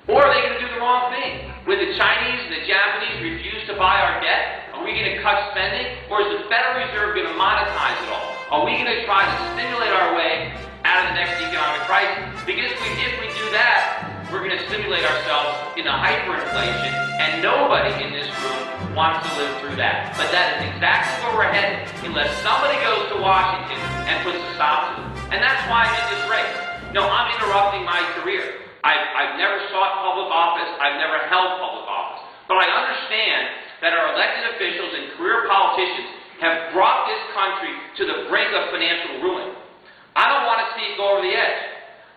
Or are they going to do the wrong thing? When the Chinese and the Japanese refuse to buy our debt, are we going to cut spending? Or is the Federal Reserve going to monetize it all? Are we going to try to stimulate our way out of the next economic crisis? Because if we do that, we're going to stimulate ourselves in a hyperinflation, and nobody in this room wants to live through that. But that is exactly where we're headed, unless somebody goes to Washington and puts a stop to it. And that's why I'm in this race. No, I'm interrupting my career. I've never sought public office. I've never held public office. But I understand that our elected officials and career politicians have brought this country to the brink of financial ruin. I don't want to see it go over the edge.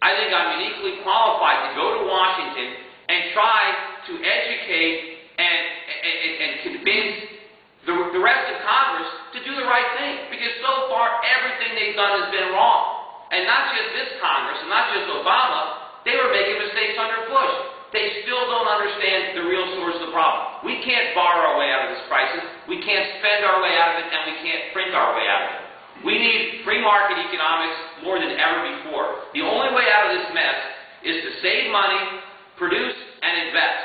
I think I'm uniquely qualified to go to Washington and try to educate and convince the rest of Congress to do the right thing. Because so far, everything they've done has been wrong. And not just this Congress, and not just Obama, they were making mistakes under Bush. They still don't understand the real source of the problem. We can't borrow our way out of this crisis. We can't spend our way out of it, and we can't print our way out of it. We need free market economics more than ever before. The only way out of this mess is to save money, produce, and invest.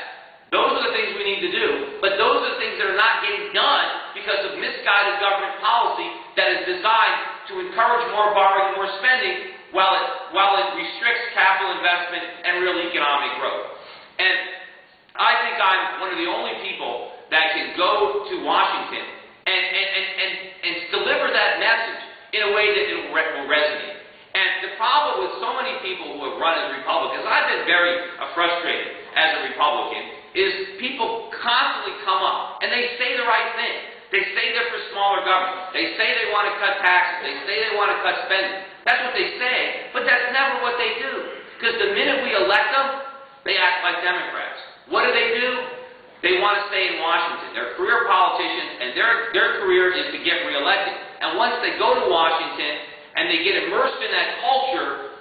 Those are the things we need to do, but those are the things that are not getting done because of misguided government policy that is designed to encourage more borrowing and more spending while it restricts capital investment and real economic growth. And I think I'm one of the only people that can go to Washington and deliver that message in a way that it will resonate. And the problem with so many people who have run as Republicans, I've been very frustrated as a Republican, is people constantly come up and they say the right thing. They say they're for smaller government. They say they want to cut taxes. They say they want to cut spending. That's what they say, but that's never what they do. Because the minute we elect them, they act like Democrats. What do? They want to stay in Washington. They're career politicians, and their career is to get reelected. And once they go to Washington and they get immersed in that culture,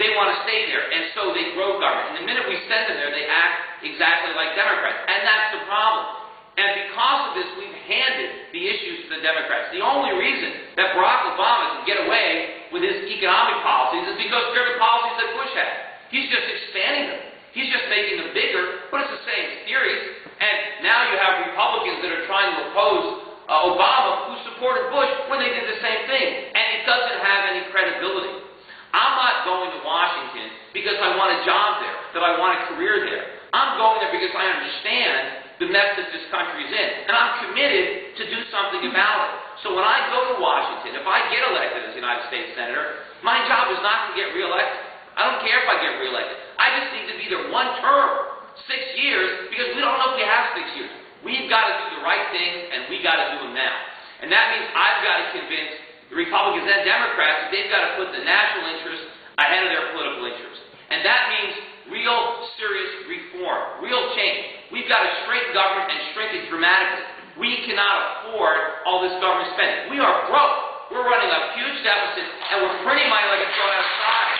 they want to stay there, and so they grow government. And the minute we send them there, they act exactly like Democrats. And that's the problem. And because of this, we've handed the issues to the Democrats. The only reason that Barack Obama can get away with his economic policies is because they're the policies that Bush had. He's just expanding them. He's just making them bigger, but it's the same theories. And now you have Republicans that are trying to oppose Obama, who supported Bush when they did the same thing. And it doesn't have any credibility. I'm not going to Washington because I want a job there, that I want a career there. I'm going there because I understand the mess that this country is in. And I'm committed to do something about it. So when I go to Washington, if I get elected as a United States Senator, my job is not to get reelected. I don't care if I get reelected. I just need to be there one term, 6 years, because we don't know if we have 6 years. We've got to do the right things, and we've got to do them now. And that means I've got to convince the Republicans and Democrats that they've got to put the national interest ahead of their political interest. And that means real, serious reform, real change. We've got to shrink government and shrink it dramatically. We cannot afford all this government spending. We are broke. We're running a huge deficit, and we're printing money like it's going outside.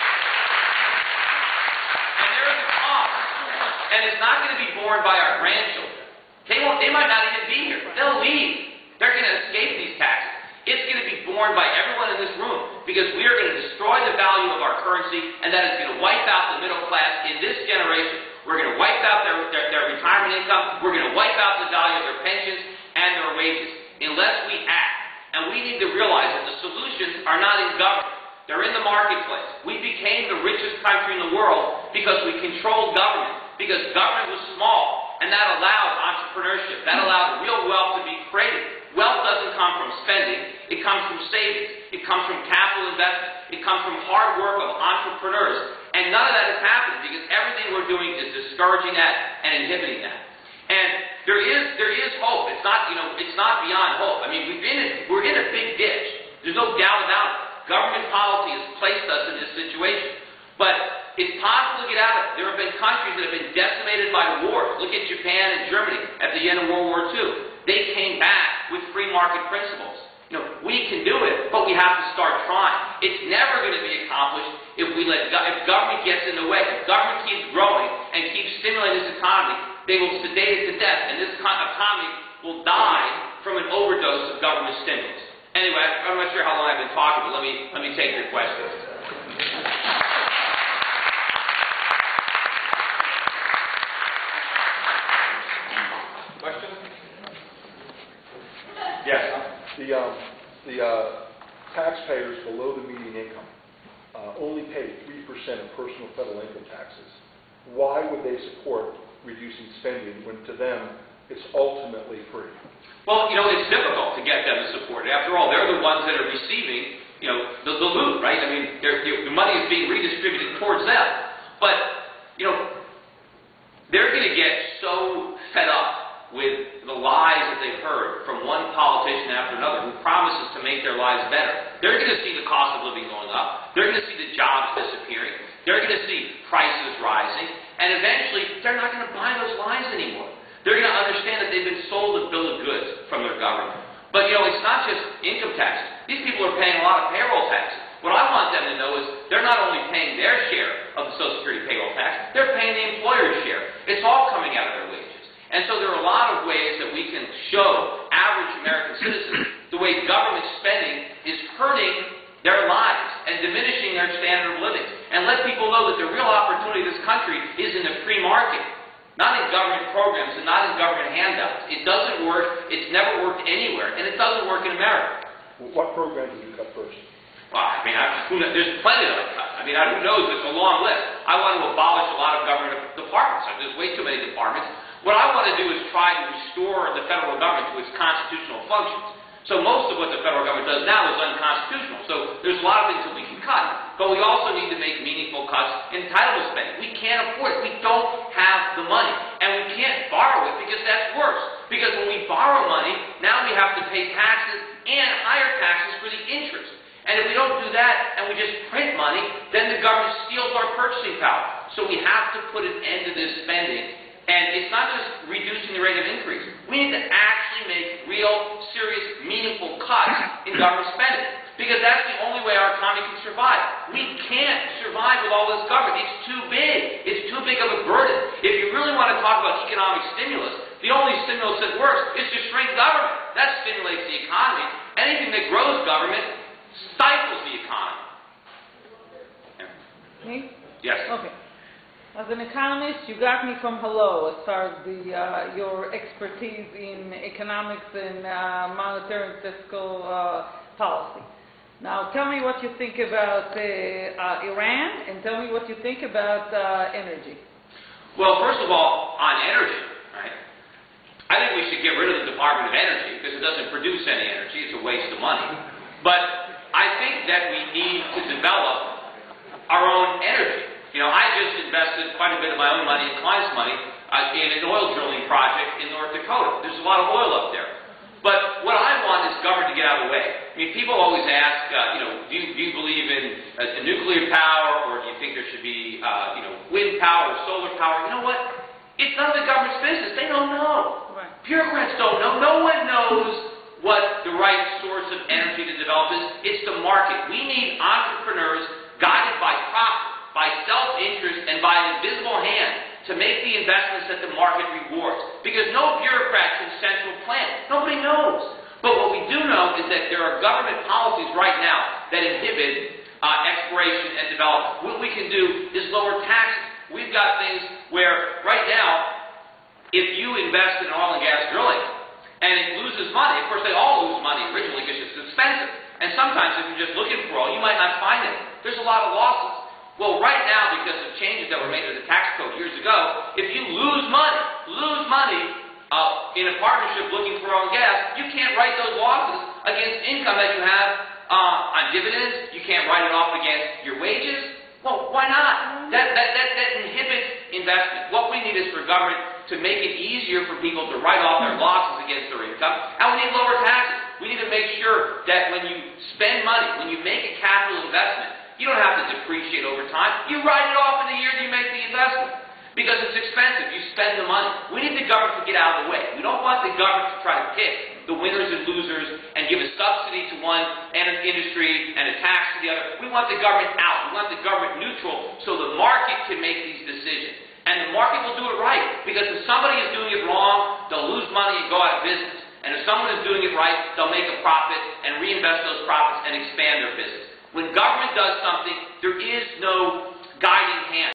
And there is a cost. And it's not going to be borne by our grandchildren. They might not even be here. They'll leave. They're going to escape these taxes. It's going to be borne by everyone in this room, because we are going to destroy the value of our currency, and that is going to wipe out the middle class in this generation. We're going to wipe out their retirement income. We're going to wipe out the value of their pensions and their wages unless we act. And we need to realize that the solutions are not in government. They're in the marketplace. We became the richest country in the world because we controlled government, because government was small, and that allowed entrepreneurship. That allowed real wealth to be created. Wealth doesn't come from spending. It comes from savings. It comes from capital investment. It comes from hard work of entrepreneurs. And none of that is happening because everything we're doing is discouraging that and inhibiting that. And there is hope. It's not beyond hope. I mean, we're in a big ditch. There's no doubt about it. Government policy has placed us in this situation. But it's possible to get out of it. There have been countries that have been decimated by wars. Look at Japan and Germany at the end of World War II. They came back with free market principles. We can do it, but we have to start trying. It's never going to be accomplished if government gets in the way. If government keeps growing and keeps stimulating this economy, they will sedate it to death, and this economy will die from an overdose of government stimulus. Anyway, I'm not sure how long I've been talking, but let me take your questions. The taxpayers below the median income only pay 3% of personal federal income taxes. Why would they support reducing spending when to them it's ultimately free? Well, it's difficult to get them to support it. After all, they're the ones that are receiving, the loot, right? I mean, the money is being redistributed towards them. But, they're going to get so fed up with the lies that they've heard from one politician after another who promises to make their lives better. They're going to see the cost of living going up. They're going to see the jobs disappearing. They're going to see prices rising. And eventually, they're not going to buy those lies anymore. They're going to understand that they've been sold a bill of goods from their government. But, it's not just income taxes. These people are paying a lot of payroll taxes. What I want them to know is they're not only paying their share of the Social Security payroll tax, they're paying the employer's share. It's all coming out of their wages. And so there are a lot of ways that we can show average American citizens the way government spending is hurting their lives and diminishing their standard of living. And let people know that the real opportunity of this country is in the free market, not in government programs and not in government handouts. It doesn't work. It's never worked anywhere. And it doesn't work in America. Well, what program did you cut first? Well, there's plenty that I cut. Who knows? It's a long list. I want to abolish a lot of government departments. There's way too many departments. What I want to do is try to restore the federal government to its constitutional functions. So most of what the federal government does now is unconstitutional. So there's a lot of things that we can cut. But we also need to make meaningful cuts in entitlement spending. We can't afford it. We don't have the money. And we can't borrow it because that's worse. Because when we borrow money, now we have to pay taxes and higher taxes for the interest. And if we don't do that and we just print money, then the government steals our purchasing power. So we have to put an end to this spending. And it's not just reducing the rate of increase. We need to actually make real, serious, meaningful cuts in government spending. Because that's the only way our economy can survive. We can't survive with all this government. It's too big. It's too big of a burden. If you really want to talk about economic stimulus, the only stimulus that works is to shrink government. That stimulates the economy. Anything that grows government stifles the economy. Me? Yes. Okay. As an economist, you got me from hello as far as your expertise in economics and monetary and fiscal policy. Now, tell me what you think about Iran, and tell me what you think about energy. Well, first of all, on energy, right? I think we should get rid of the Department of Energy because it doesn't produce any energy. It's a waste of money. But I think that we need to develop our own energy. I just invested quite a bit of my own money and clients' money in an oil drilling project in North Dakota. There's a lot of oil up there. But what I want is government to get out of the way. People always ask, do you believe in nuclear power, or do you think there should be, wind power or solar power? You know what? It's none of the government's business. They don't know. Right. Bureaucrats don't know. No one knows what the right source of energy to develop is. It's the market. We need entrepreneurs guided by profit, by self-interest, and by an invisible hand to make the investments that the market rewards. Because no bureaucrat can central plan. Nobody knows. But what we do know is that there are government policies right now that inhibit exploration and development. What we can do is lower taxes. We've got things where, right now, if you invest in oil and gas drilling, and it loses money, of course they all lose money originally because it's expensive. And sometimes if you're just looking for oil, you might not find it. There's a lot of losses. Well, right now, because of changes that were made to the tax code years ago, if you lose money in a partnership looking for oil and gas, you can't write those losses against income that you have on dividends. You can't write it off against your wages. Well, why not? That inhibits investment. What we need is for government to make it easier for people to write off their losses against their income, and we need lower taxes. We need to make sure that when you spend money, when you make a capital investment, you don't have to depreciate over time. You write it off in the year that you make the investment. Because it's expensive. You spend the money. We need the government to get out of the way. We don't want the government to try to pick the winners and losers and give a subsidy to one industry and a tax to the other. We want the government out. We want the government neutral so the market can make these decisions. And the market will do it right. Because if somebody is doing it wrong, they'll lose money and go out of business. And if someone is doing it right, they'll make a profit and reinvest those profits and expand their business. When government does something, there is no guiding hand.